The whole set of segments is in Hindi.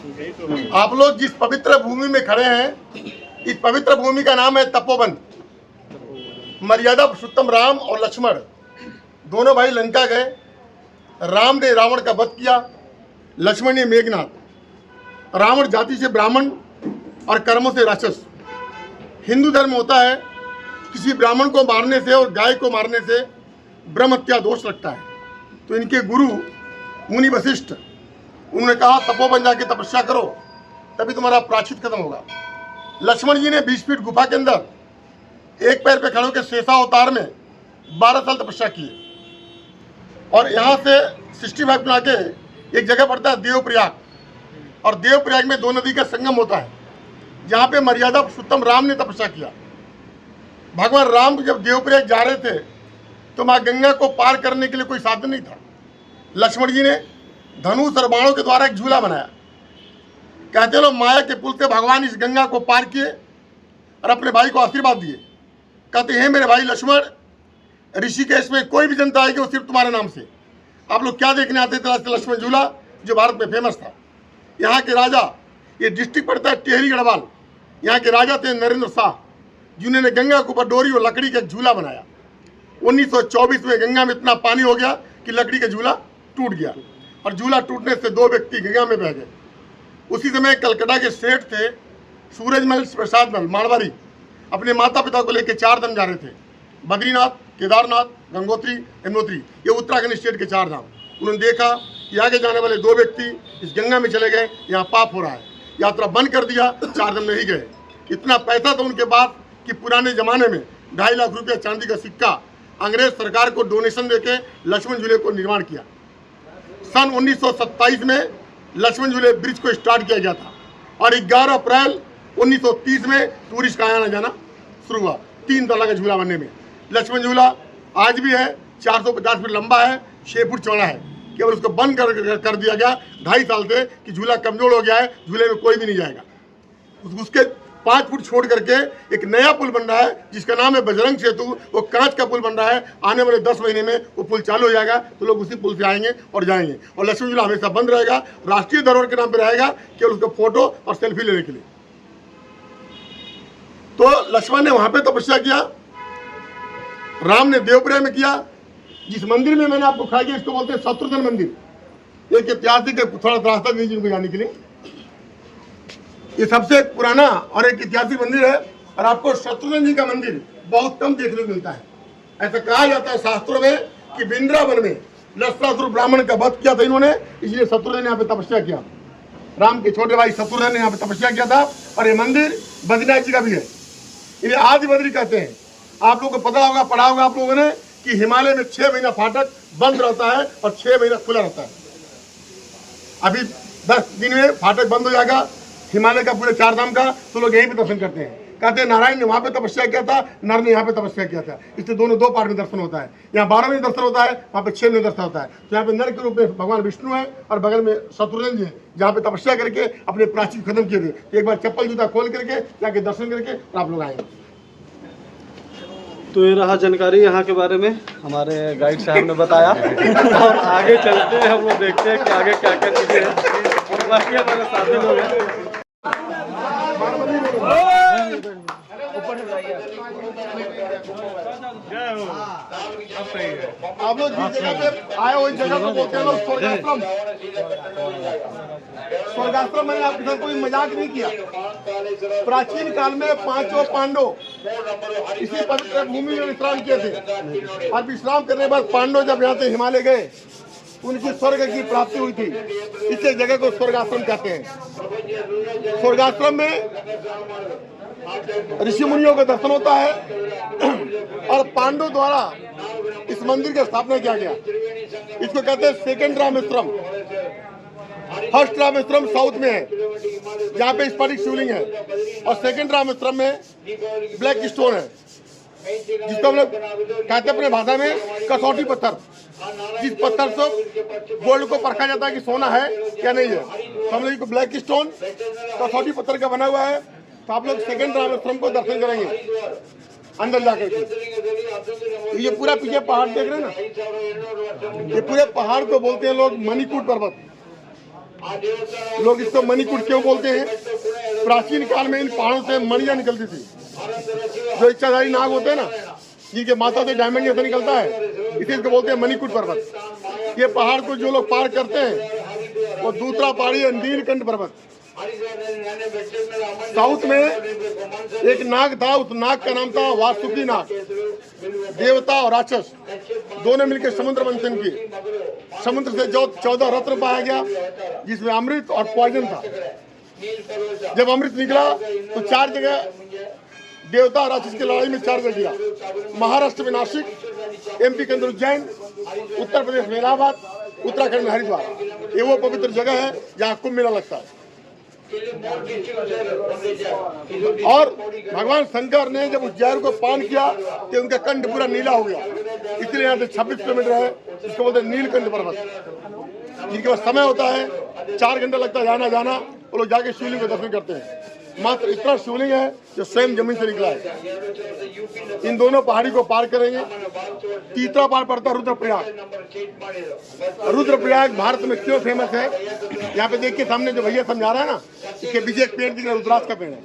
आप लोग जिस पवित्र भूमि में खड़े हैं, इस पवित्र भूमि का नाम है तपोवन। मर्यादा पुरुषोत्तम राम और लक्ष्मण दोनों भाई लंका गए। राम ने रावण का वध किया, लक्ष्मण ने मेघनाथ। रावण जाति से ब्राह्मण और कर्मों से राक्षस। हिंदू धर्म होता है किसी ब्राह्मण को मारने से और गाय को मारने से ब्रह्म हत्या दोष लगता है। तो इनके गुरु मुनि वशिष्ठ, उन्होंने कहा तपोवन जाके तपस्या करो, तभी तुम्हारा प्रायश्चित खत्म होगा। लक्ष्मण जी ने 20 फीट गुफा के अंदर एक पैर पे खड़े होकर शेषावतार में 12 साल तपस्या की। और यहाँ से 65 किलोमीटर आगे एक जगह पड़ता है देवप्रयाग, और देवप्रयाग में 2 नदी का संगम होता है, जहाँ पे मर्यादा पुरुषोत्तम राम ने तपस्या किया। भगवान राम जब देवप्रयाग जा रहे थे तो माँ गंगा को पार करने के लिए कोई साधन नहीं था। लक्ष्मण जी ने धनुष और बाणों के द्वारा एक झूला बनाया। कहते लोग माया के पुल से भगवान इस गंगा को पार किए और अपने भाई को आशीर्वाद दिए। कहते हैं मेरे भाई लक्ष्मण, ऋषिकेश में कोई भी जनता आएगी वो सिर्फ तुम्हारे नाम से। आप लोग क्या देखने आते थे? लक्ष्मण झूला जो भारत में फेमस था। यहाँ के राजा, ये डिस्ट्रिक्ट पड़ता है टिहरी गढ़वाल, यहाँ के राजा थे नरेंद्र शाह, जिन्होंने गंगा के ऊपर डोरी और लकड़ी का झूला बनाया। 1924 में गंगा में इतना पानी हो गया कि लकड़ी का झूला टूट गया, और झूला टूटने से 2 व्यक्ति गंगा में बह गए। उसी समय कलकत्ता के सेठ थे सूरजमल प्रसाद मल मारवाड़ी, अपने माता पिता को लेकर 4 धाम जा रहे थे, बद्रीनाथ, केदारनाथ, गंगोत्री, यमुनोत्री, ये उत्तराखंड स्टेट के 4 धाम। उन्होंने देखा कि आगे जाने वाले 2 व्यक्ति इस गंगा में चले गए, यहाँ पाप हो रहा है, यात्रा बंद कर दिया, 4 धाम नहीं गए। इतना पैसा था उनके पास कि पुराने ज़माने में 2.5 लाख रुपया चांदी का सिक्का अंग्रेज सरकार को डोनेशन देके लक्ष्मण झूले को निर्माण किया। सन 1927 में लक्ष्मण झूले ब्रिज को स्टार्ट किया गया था, और 11 अप्रैल 1930 में टूरिस्ट का आना जाना शुरू हुआ। 3 तला का झूला बनने में लक्ष्मण झूला आज भी है, 450 फीट लंबा है, 6 फुट चौड़ा है। केवल उसको बंद कर दिया गया 2.5 साल से कि झूला कमजोर हो गया है, झूले में कोई भी नहीं जाएगा। उसके 5 फुट छोड़ करके एक नया पुल बन रहा है जिसका नाम है बजरंग सेतु। वो कांच का पुल बन रहा है। आने वाले 10 महीने में वो पुल चालू हो जाएगा, तो लोग उसी पुल से आएंगे और जाएंगे। और लक्ष्मण झूला हमेशा बंद रहेगा, राष्ट्रीय धरोहर के नाम पर रहेगा, केवल उसका फोटो और सेल्फी लेने के लिए। तो लक्ष्मण ने वहां पे तपस्या किया, राम ने देवप्रयाग में किया। जिस मंदिर में मैंने आपको खा किया इसको बोलते हैं शत्रुघ्न मंदिर। एक ऐतिहासिक थोड़ा रास्ता दीजिए उनको जाने के लिए। ये सबसे पुराना और एक ऐतिहासिक मंदिर है, और आपको शत्रुघ्न जी का मंदिर बहुत कम देखने को मिलता है। ऐसा कहा जाता है शास्त्रों में कि वृंदावन में लक्षासुर ब्राह्मण का वध किया था इन्होंने, इसलिए शत्रुघ्न ने यहाँ पे तपस्या किया। राम के छोटे भाई शत्रुघ्न ने यहाँ पे तपस्या किया था। और ये मंदिर बद्रीनाथ जी का भी है, इन्हें आदि बद्री कहते हैं। आप लोगों को पता होगा, पढ़ा होगा आप लोगों ने कि हिमालय में 6 महीना फाटक बंद रहता है और 6 महीना खुला रहता है। अभी 10 दिन में फाटक बंद हो जाएगा हिमालय का पूरे 4 धाम का, तो लोग यहीं पे दर्शन करते हैं। कहते हैं नारायण ने वहाँ पे तपस्या किया था, नर ने यहाँ पे तपस्या किया था, इससे दोनों 2 पार्ट में दर्शन होता है। यहाँ 12 में दर्शन होता है, वहाँ पे 6 में दर्शन होता है। तो यहाँ पे नर के रूप में भगवान विष्णु है और बगल में शत्रुघ्न जी है, जहाँ पे तपस्या करके अपने प्राचीन खत्म किए थे। तो एक बार चप्पल जूता खोल करके जाके दर्शन करके और आप लोग आएंगे। तो ये रहा जानकारी यहाँ के बारे में, हमारे गाइड साहब ने बताया। और आगे चलते हैं, हम लोग देखते हैं कि आगे क्या क्या चीज़ें हैं। बाकी हमारे साथी लोग हैं। आप लोग जिस जगह पे आए हो इस जगह को बोलते हैं लोग स्वर्गाश्रम। स्वर्गाश्रम मैंने आपके साथ कोई मजाक नहीं किया। प्राचीन काल में 5 पांडव इसी पवित्र भूमि में विश्राम किए थे, और विश्राम करने के बाद पांडव जब यहाँ से हिमालय गए उनकी स्वर्ग की प्राप्ति हुई थी। इस जगह को स्वर्गाश्रम कहते हैं। स्वर्गाश्रम में ऋषि मुनियों का दर्शन होता है, और पांडव द्वारा इस मंदिर की स्थापना किया गया। इसको कहते हैं second Rameswaram. First Rameswaram south में है, जहाँ पे स्फटिक शिवलिंग है, और सेकंड रामेश्वरम में ब्लैक स्टोन है, जिसको हम लोग कहते हैं अपने भाषा में कसौटी पत्थर। जिस पत्थर से गोल्ड को परखा जाता है कि सोना है क्या नहीं है, तो हम लोग ब्लैक स्टोन कसौटी पत्थर का बना हुआ है। तो आप लोग सेकंड रामेश्वरम को दर्शन करेंगे अंदर जाकर के। ये पूरा पीछे पहाड़ देख रहे हैं ना, ये पूरे पहाड़ को बोलते हैं लोग मणिकूट पर्वत। लोग इसको मणिकूट क्यों बोलते हैं? प्राचीन काल में इन पहाड़ों से मणियां निकलती थी। जो इच्छाधारी नाग होते हैं ना, जिनके माथा से डायमंड ऐसा निकलता है, इसे इसको बोलते हैं मणिकूट पर्वत। ये पहाड़ को जो लोग पार करते हैं वो दूसरा पहाड़ी है नीलकंठ पर्वत। साउथ में एक नाग था, उस नाग का नाम था वासुकी नाग। देवता और राक्षस दोनों मिलकर समुद्र मंथन किए। समुद्र से जो 14 रत्न पाया गया, जिसमें अमृत और पॉइजन था। जब अमृत निकला तो 4 जगह देवता और राक्षस की लड़ाई में 4 जगह गिरा। महाराष्ट्र में नासिक, MP के अंदर उज्जैन, उत्तर प्रदेश में इलाहाबाद, उत्तराखंड में हरिद्वार। ये वो पवित्र जगह है जहाँ कुंभ मेला लगता है। और भगवान शंकर ने जब उस जहर को पान किया तो उनका कंठ पूरा नीला हो गया। इसलिए यहाँ से 26 किलोमीटर है, इसको बोलते हैं नीलकंठ पर्वत। जिनके पास समय होता है 4 घंटा लगता है जाना, वो लोग जाके शिवलिंग को दर्शन करते हैं। मात्र इतना शिवलिंग है जो स्वयं जमीन से निकला है। इन दोनों पहाड़ी को पार करेंगे। तीसरा पहाड़ पड़ता है रुद्रप्रयाग। रुद्रप्रयाग भारत में क्यों फेमस है? यहाँ पे देखिए सामने जो भैया समझा रहा है ना, इसके पीछे एक पेड़ दिख रहा है, रुद्राक्ष का पेड़ है।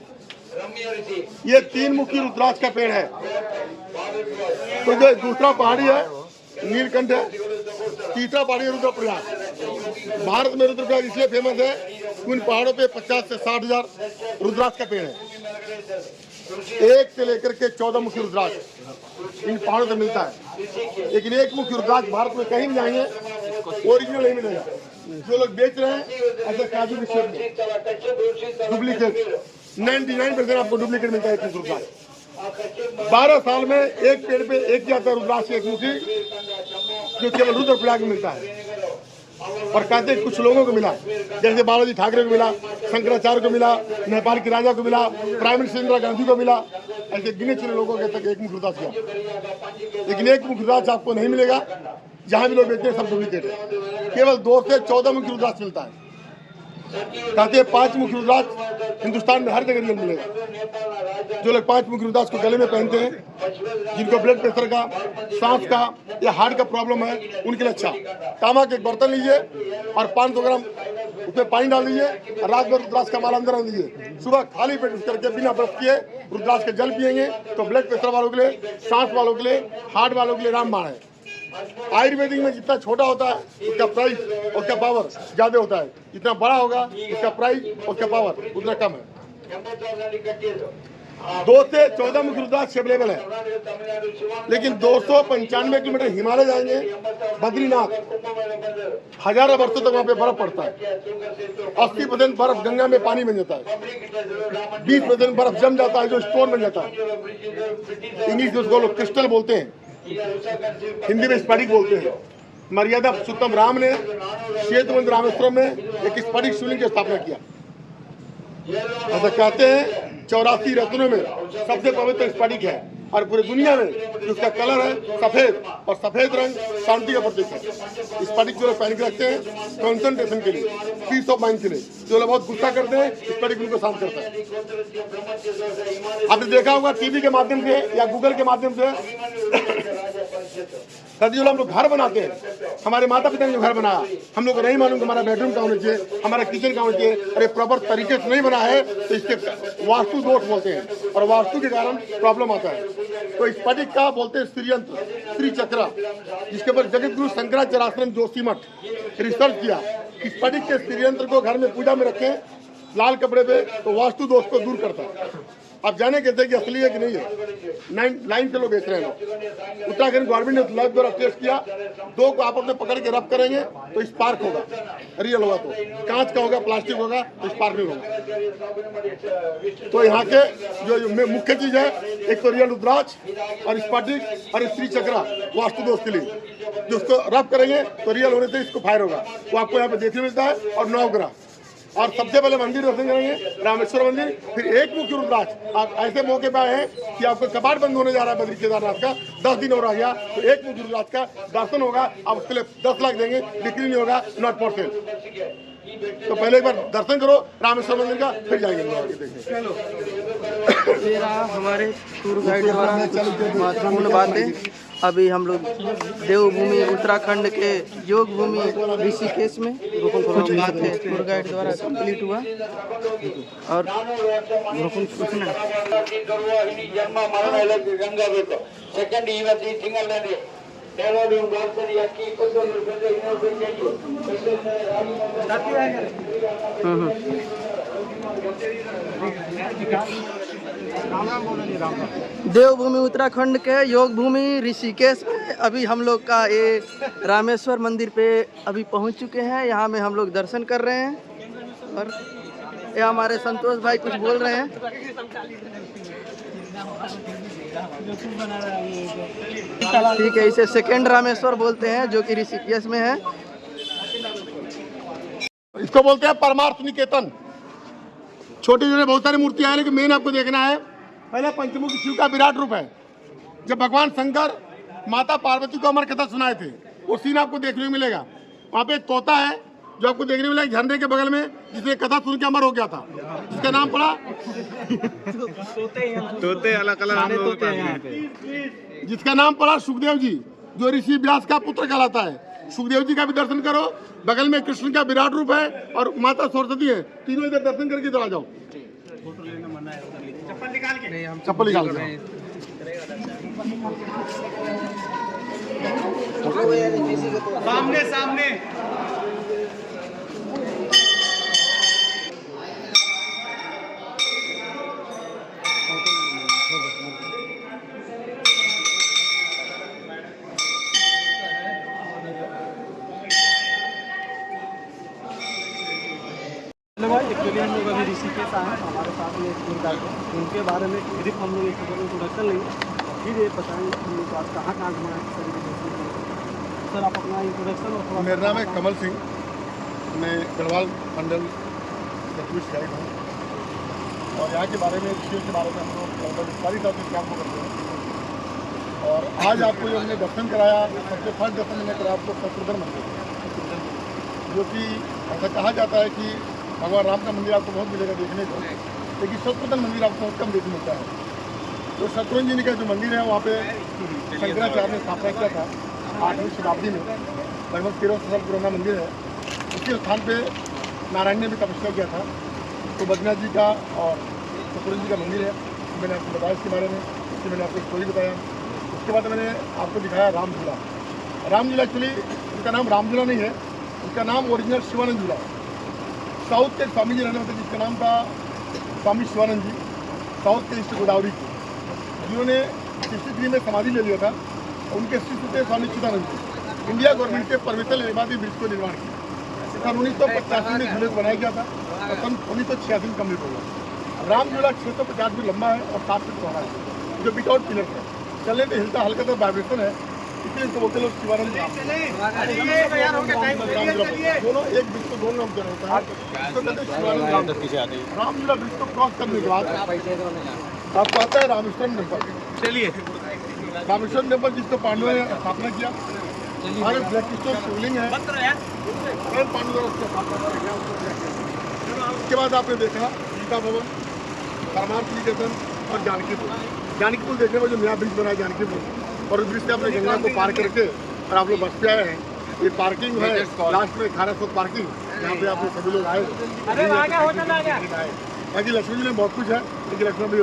ये 3 मुखी रुद्राक्ष का पेड़ है। तो जो दूसरा पहाड़ी है नीलकंठ है, तीसरा पहाड़ी है रुद्रप्रयाग। भारत में रुद्रप्रयाग इसलिए फेमस है, उन पहाड़ों पे 50 से 60 हजार रुद्राक्ष का पेड़ है। 1 से लेकर के 14 मुखी रुद्राक्ष इन पहाड़ों से मिलता है। लेकिन 1 मुखी रुद्राक्ष भारत में कहीं भी जाएंगे ओरिजिनल नहीं मिलेगा। जो लोग बेच रहे हैं ऐसे काजू की शेप में डुप्लीकेट, 99% आपको डुप्लीकेट मिलता है। 1 रुद्राक्ष 12 साल में एक पेड़ पे एक जाता है रुद्राक्ष, 1 मुखी, जो केवल रुद्रप्रयाग में मिलता है। और कहते हैं कुछ लोगों को मिला, जैसे बालाजी ठाकरे को मिला, शंकराचार्य को मिला, नेपाल के राजा को मिला, प्राइम मिनिस्टर इंदिरा गांधी को मिला। ऐसे गिने चुने लोगों के तक 1 मुखी रुद्राक्ष किया। लेकिन 1 मुखी रुद्राक्ष आपको नहीं मिलेगा। जहां भी लोग बेचते हैं सब डुप्लीकेट है। केवल 2 से 14 मुखी रुद्राक्ष मिलता है। कहते हैं 5 मुखी रुद्राक्ष हिंदुस्तान में हर जगह रियल मिलेगा। जो लोग 5 मुखी रुद्राक्ष को गले में पहनते हैं, जिनको ब्लड प्रेशर का, सांस का या हार्ट का प्रॉब्लम है, उनके लिए अच्छा। तांबा के एक बर्तन लीजिए और 500 ग्राम उसमें पानी डाल दीजिए और रात भर रुद्राक्ष का माला अंदर रख दीजिए। सुबह खाली पेट उठ करके बिना ब्रश किए रुद्राक्ष के जल पिएंगे तो ब्लड प्रेशर वालों के लिए, सांस वालों के लिए, हार्ट वालों के लिए रामबाण है। आयुर्वेदिक में जितना छोटा होता है उसका प्राइस और उसका पावर ज्यादा होता है। जितना बड़ा होगा उसका प्राइस और उसका पावर उतना कम है। 2 से 14 मुखी रुद्राक्ष अवेलेबल है। लेकिन 295 किलोमीटर हिमालय जाएंगे, बद्रीनाथ, हजारों वर्षों तक वहाँ पे बर्फ पड़ता है। 80% बर्फ गंगा में पानी बन जाता है। 20% बर्फ जम जाता है जो स्टोन बन जाता है। इंग्लिश में उसको लोग क्रिस्टल बोलते हैं, हिंदी में स्फटिक बोलते हैं। मर्यादा पुरुषोत्तम राम ने श्वेत मंदिर रामेश्वरम में एक स्फटिक शिवलिंग की स्थापना किया। ऐसा कहते हैं 84 रत्नों में सबसे पवित्र स्फटिक है और पूरी दुनिया में उसका कलर है सफेद, और सफेद रंग शांति का प्रतीक है। स्फटिक जो लोग पहन के रखते हैं कंसंट्रेशन के लिए, पीस ऑफ माइंड के लिए। जो लोग बहुत गुस्सा करते हैं स्फटिक उनको शांत करता है। आपने देखा होगा टीवी के माध्यम से या गूगल के माध्यम से जो हम लोग घर बनाते हैं, हमारे माता पिता ने जो घर बनाया, हम लोग को नहीं मालूम कि हमारा बेडरूम कहाँ होना चाहिए, हमारा किचन कहाँ होना चाहिए। अरे प्रॉपर तरीके से नहीं बना है तो इसके वास्तु दोष बोलते हैं और वास्तु के कारण प्रॉब्लम आता है। तो स्फटिक का बोलते हैं श्रीयंत्र, श्री चक्र, जिसके ऊपर जगत गुरु शंकराचार्य जोशीमठ रिसर्च किया। स्फटिक के श्रीयंत्र को घर में पूजा में रखें लाल कपड़े पे तो वास्तु दोष को दूर करता है। आप जाने कहते हैं कि असली है कि नहीं है, 9 से लोग बेच रहे हैं लोग। उत्तराखंड गवर्नमेंट ने लैब द्वारा टेस्ट किया, 2 को आपस में पकड़ के रब करेंगे तो स्पार्क होगा, रियल होगा। तो कांच का होगा, प्लास्टिक होगा तो स्पार्क नहीं होगा। तो यहाँ के जो मुख्य चीज है, एक तो रियल रुद्राक्ष और स्फटिक और श्री चक्रा वास्तु दोष के लिए, जो उसको रब करेंगे तो रियल होने से इसको फायर होगा। वो आपको यहाँ पे देखने मिलता है। और 9 ग्रह और सबसे पहले मंदिर दर्शन करेंगे रामेश्वर मंदिर, फिर 1 मुखी रुद्राक्ष। आप ऐसे मौके पे आए हैं कि आपको कपाट बंद होने जा रहा है बद्री केदारनाथ का, 10 दिन और आ गया तो 1 मुखी रुद्राक्ष का दर्शन होगा। आप उसके लिए 10 लाख देंगे, बिक्री नहीं होगा, नॉट फॉर सेल। तो पहले एक बार दर्शन करो रामेश्वर मंदिर का, फिर जाएंगे देखने। मेरा हमारे टूर गाइड द्वारा महत्वपूर्ण बातें अभी हम लोग देवभूमि उत्तराखंड के योग भूमि ऋषिकेश में कुछ बातें टूर गाइड द्वारा कंप्लीट हुआ और देवभूमि उत्तराखंड के योग भूमि ऋषिकेश में अभी हम लोग का ये रामेश्वर मंदिर पे अभी पहुंच चुके हैं। यहाँ में हम लोग दर्शन कर रहे हैं और ये हमारे संतोष भाई कुछ बोल रहे हैं। ठीक है, इसे सेकेंड रामेश्वर बोलते हैं जो कि ऋषिकेश में है। इसको बोलते हैं परमार्थ निकेतन। छोटी छोटी बहुत सारी मूर्तियां हैं, लेकिन मेन आपको देखना है पहले पंचमुखी शिव का विराट रूप है। जब भगवान शंकर माता पार्वती को अमर कथा सुनाए थे वो सीन आपको देखने को मिलेगा। वहाँ पे एक तोता है जो आपको देखने को मिलेगा झरने के बगल में, जिसने कथा सुन के अमर हो गया था, जिसका नाम पड़ा तोते अलग अलग, जिसका नाम पड़ा सुखदेव जी, जो ऋषि व्यास का पुत्र कहलाता है। सुखदेव जी का भी दर्शन करो, बगल में कृष्ण का विराट रूप है और माता सरस्वती है। तीनों इधर दर्शन करके इधर आ जाओ। चप्पल निकाल के सामने सामने एक्चुअली हम लोग अभी ऋषिकेश आए हैं, हमारे साथ में एक टूर गाइड है, उनके बारे में सिर्फ हम लोग एक इंट्रोडक्शन लेंगे, फिर ये बताएंगे हम लोग आज कहाँ कहाँ घुमाएं। सर आप अपना इंट्रोडक्शन और थोड़ा। मेरा नाम है कमल सिंह, मैं गढ़वाल मंडल का टूरिस्ट गाइड हूँ और यहाँ के बारे में ऋषियों के बारे में हम लोग लगभग सारी साल से काम करते हैं। और आज आपको जो हमने दर्शन कराया, सबसे फर्स्ट दर्शन मैंने कराया आपको शत्रुघ्न मंदिर, जो कि ऐसा कहा जाता है कि भगवान राम का मंदिर आपको बहुत मिलेगा देखने को, लेकिन शत्रुघ्न मंदिर आपको बहुत कम देखने मिलता है। तो शत्रुघ्न जी का जो मंदिर है वहाँ पे शंकराचार्य ने स्थापना किया था 8वीं शताब्दी में, लगभग 1300 साल पुराना मंदिर है। उसी स्थान पे नारायण ने भी तपस्या किया था। तो बद्रीनाथ जी का और शत्रुघ्न जी का मंदिर है, मैंने आपको बताया इसके बारे में, इसकी मैंने आपको स्टोरी बताया। उसके बाद मैंने आपको दिखाया रामझूला। रामझूला एक्चुअली उनका नाम रामझूला नहीं है, उनका नाम ओरिजिनल शिवानंद झूला। साउथ के स्वामी जी रहने वाले जिसका नाम था स्वामी शिवानंद जी, साउथ के ईस्ट गोदावरी के, जिन्होंने 63 में समाधि ले लिया था। उनके शिष्य थे स्वामी चिदानंद जी। इंडिया गवर्नमेंट के परमिशन लेने बाद ब्रिज को निर्माण किया। सन 1985 में झूले को बनाया गया था और सन 1986 में कम्प्लीट हो गया। रामझूला 650 फीट लंबा है और 7 फीट चौड़ा है, जो विदाउट पिलर है। चलने पर हिलता हल्का सा वाइब्रेशन है, इसलिए इसको बोलते लोग शिवानंद। दोनों एक ब्रिज को दोनों नाम देना होता है, इसको कहते हैं शिवानंद। रामझूला ब्रिज को क्रॉस करने के बाद आपको आता है रामेश्वरम टेम्पल। चलिए रामेश्वरम टेम्पल जिसको पांडवों ने स्थापना किया, हमारे ब्लैक स्टोन शिवलिंग है, पांडव द्वारा उसकी स्थापना किया। उसके बाद आपने देखा गीता भवन, परमार्थ निकेतन और जानकीपुर। जानकीपुर देखने में जो नया ब्रिज बना है जानकीपुर, और उस ब्रिज से आपने गंगा को पार करके और आप लोग बस पे आए हैं। ये पार्किंग है लास्ट में, 18 फुट पार्किंग, यहाँ पे आपने सभी लोग आए। बाकी लक्ष्मी जी में बहुत कुछ है, लेकिन लक्ष्मी भी